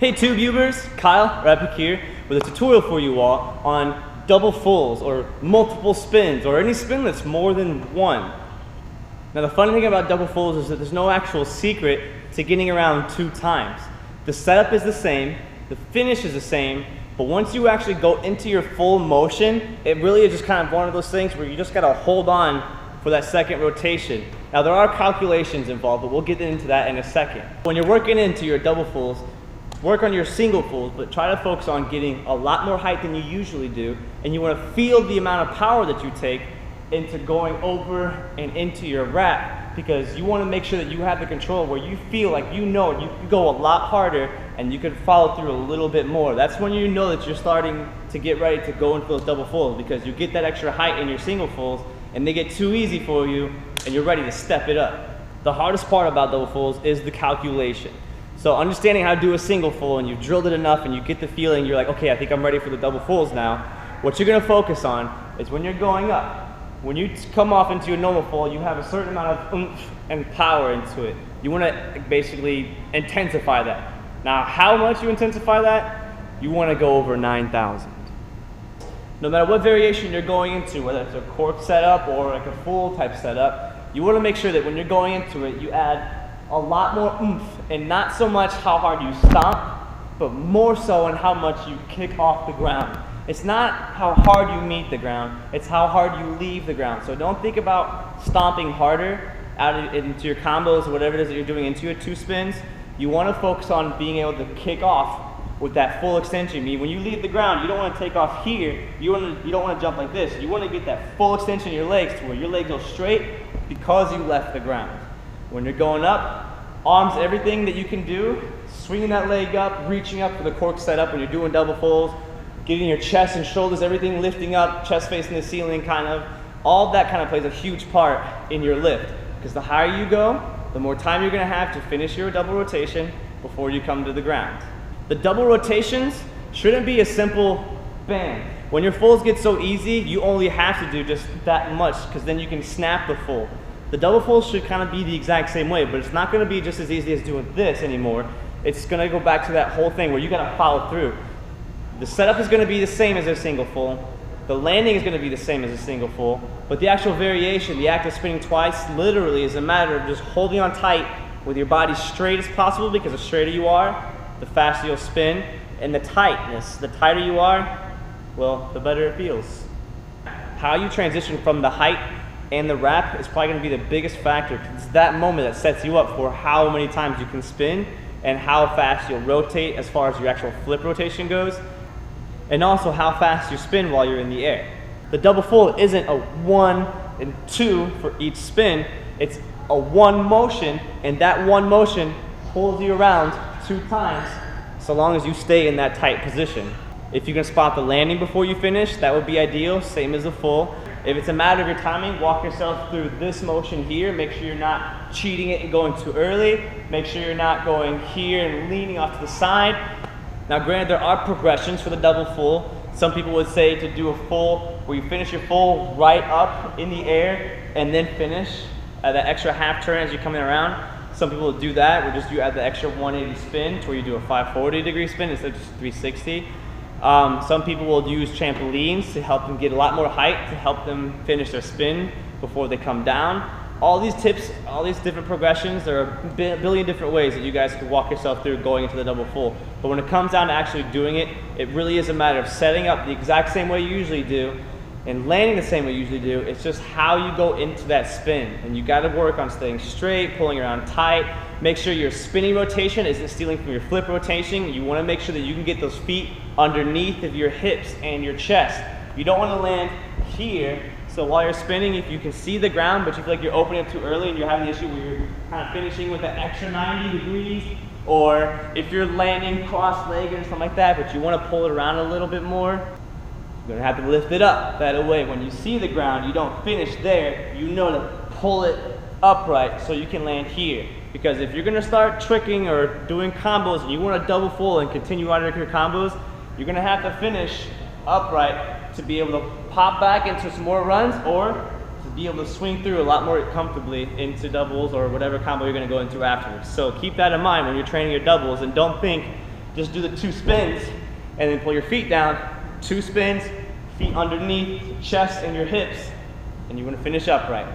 Hey tubers, Kyle Epic here with a tutorial for you all on double fulls or multiple spins or any spin that's more than one. Now the funny thing about double fulls is that there's no actual secret to getting around 2 times. The setup is the same, the finish is the same, but once you actually go into your full motion, it really is just kind of one of those things where you just gotta hold on for that second rotation. Now there are calculations involved, but we'll get into that in a second. When you're working into your double fulls, work on your single fulls, but try to focus on getting a lot more height than you usually do, and you want to feel the amount of power that you take into going over and into your wrap, because you want to make sure that you have the control where you feel like you know you can go a lot harder and you can follow through a little bit more. That's when you know that you're starting to get ready to go into those double fulls, because you get that extra height in your single fulls and they get too easy for you and you're ready to step it up. The hardest part about double fulls is the calculation. So understanding how to do a single full, and you've drilled it enough and you get the feeling, you're like, okay, I think I'm ready for the double fulls now. What you're gonna focus on is when you're going up. When you come off into a normal full, you have a certain amount of oomph and power into it. You wanna basically intensify that. Now, how much you intensify that? You wanna go over 9,000. No matter what variation you're going into, whether it's a cork setup or like a full type setup, you wanna make sure that when you're going into it, you add a lot more oomph, and not so much how hard you stomp, but more so in how much you kick off the ground. It's not how hard you meet the ground, it's how hard you leave the ground. So don't think about stomping harder out into your combos or whatever it is that you're doing into your 2 spins. You want to focus on being able to kick off with that full extension. I mean, when you leave the ground, you don't want to take off here, you don't want to jump like this. You want to get that full extension in your legs to where your legs go straight because you left the ground. When you're going up, arms, everything that you can do, swinging that leg up, reaching up for the cork setup when you're doing double fulls, getting your chest and shoulders, everything lifting up, chest facing the ceiling kind of, all that kind of plays a huge part in your lift. Because the higher you go, the more time you're gonna have to finish your double rotation before you come to the ground. The double rotations shouldn't be a simple bang. When your fulls get so easy, you only have to do just that much, because then you can snap the full. The double fulls should kind of be the exact same way, but it's not going to be just as easy as doing this anymore. It's going to go back to that whole thing where you got to follow through. The setup is going to be the same as a single full. The landing is going to be the same as a single full, but the actual variation, the act of spinning twice, literally is a matter of just holding on tight with your body straight as possible, because the straighter you are, the faster you'll spin, and the tightness, the tighter you are, well, the better it feels. How you transition from the height and the wrap is probably going to be the biggest factor, because it's that moment that sets you up for how many times you can spin and how fast you'll rotate as far as your actual flip rotation goes, and also how fast you spin while you're in the air. The double full isn't a 1 and 2 for each spin, it's a 1 motion, and that 1 motion pulls you around 2 times so long as you stay in that tight position. If you can spot the landing before you finish, that would be ideal, same as the full. If it's a matter of your timing, walk yourself through this motion here. Make sure you're not cheating it and going too early. Make sure you're not going here and leaning off to the side. Now granted, there are progressions for the double full. Some people would say to do a full where you finish your full right up in the air and then finish that extra half turn as you're coming around. Some people will do that, where just you add the extra 180 spin to where you do a 540-degree spin instead of just 360. Some people will use trampolines to help them get a lot more height, to help them finish their spin before they come down. All these tips, all these different progressions, there are a billion different ways that you guys can walk yourself through going into the double full. But when it comes down to actually doing it, it really is a matter of setting up the exact same way you usually do and landing the same way you usually do. It's just how you go into that spin. And you gotta work on staying straight, pulling around tight. Make sure your spinning rotation isn't stealing from your flip rotation. You wanna make sure that you can get those feet underneath of your hips and your chest. You don't wanna land here, so while you're spinning, if you can see the ground, but you feel like you're opening up too early and you're having the issue where you're kind of finishing with that extra 90 degrees, or if you're landing cross-legged or something like that, but you wanna pull it around a little bit more, you're gonna have to lift it up. That way, when you see the ground, you don't finish there, you know to pull it upright so you can land here. Because if you're gonna start tricking or doing combos and you wanna double full and continue on your combos, you're gonna have to finish upright to be able to pop back into some more runs, or to be able to swing through a lot more comfortably into doubles or whatever combo you're gonna go into afterwards. So keep that in mind when you're training your doubles, and don't think just do the 2 spins and then pull your feet down, 2 spins, feet underneath, chest and your hips, and you're gonna finish upright.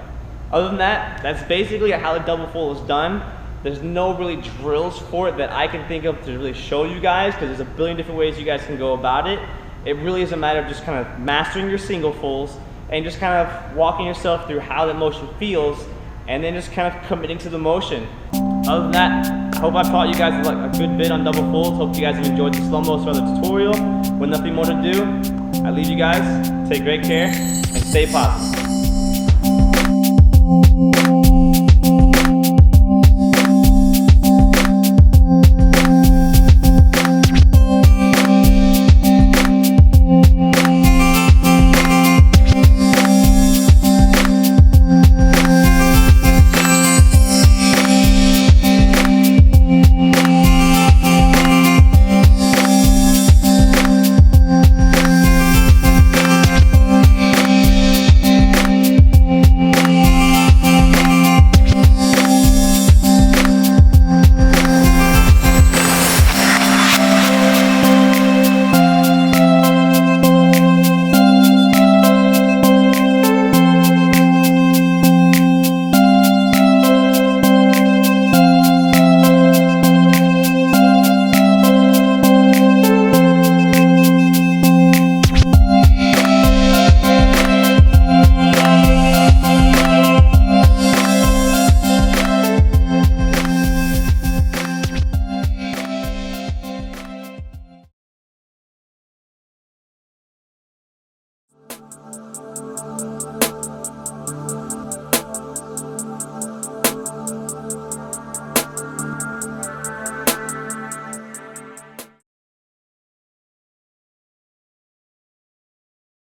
Other than that, that's basically how the double full is done. There's no really drills for it that I can think of to really show you guys, because there's a billion different ways you guys can go about it. It really is a matter of just kind of mastering your single fulls and just kind of walking yourself through how that motion feels, and then just kind of committing to the motion. Other than that, I hope I've taught you guys a good bit on double fulls. Hope you guys have enjoyed the slow-mo for the tutorial. With nothing more to do, I leave you guys. Take great care and stay positive.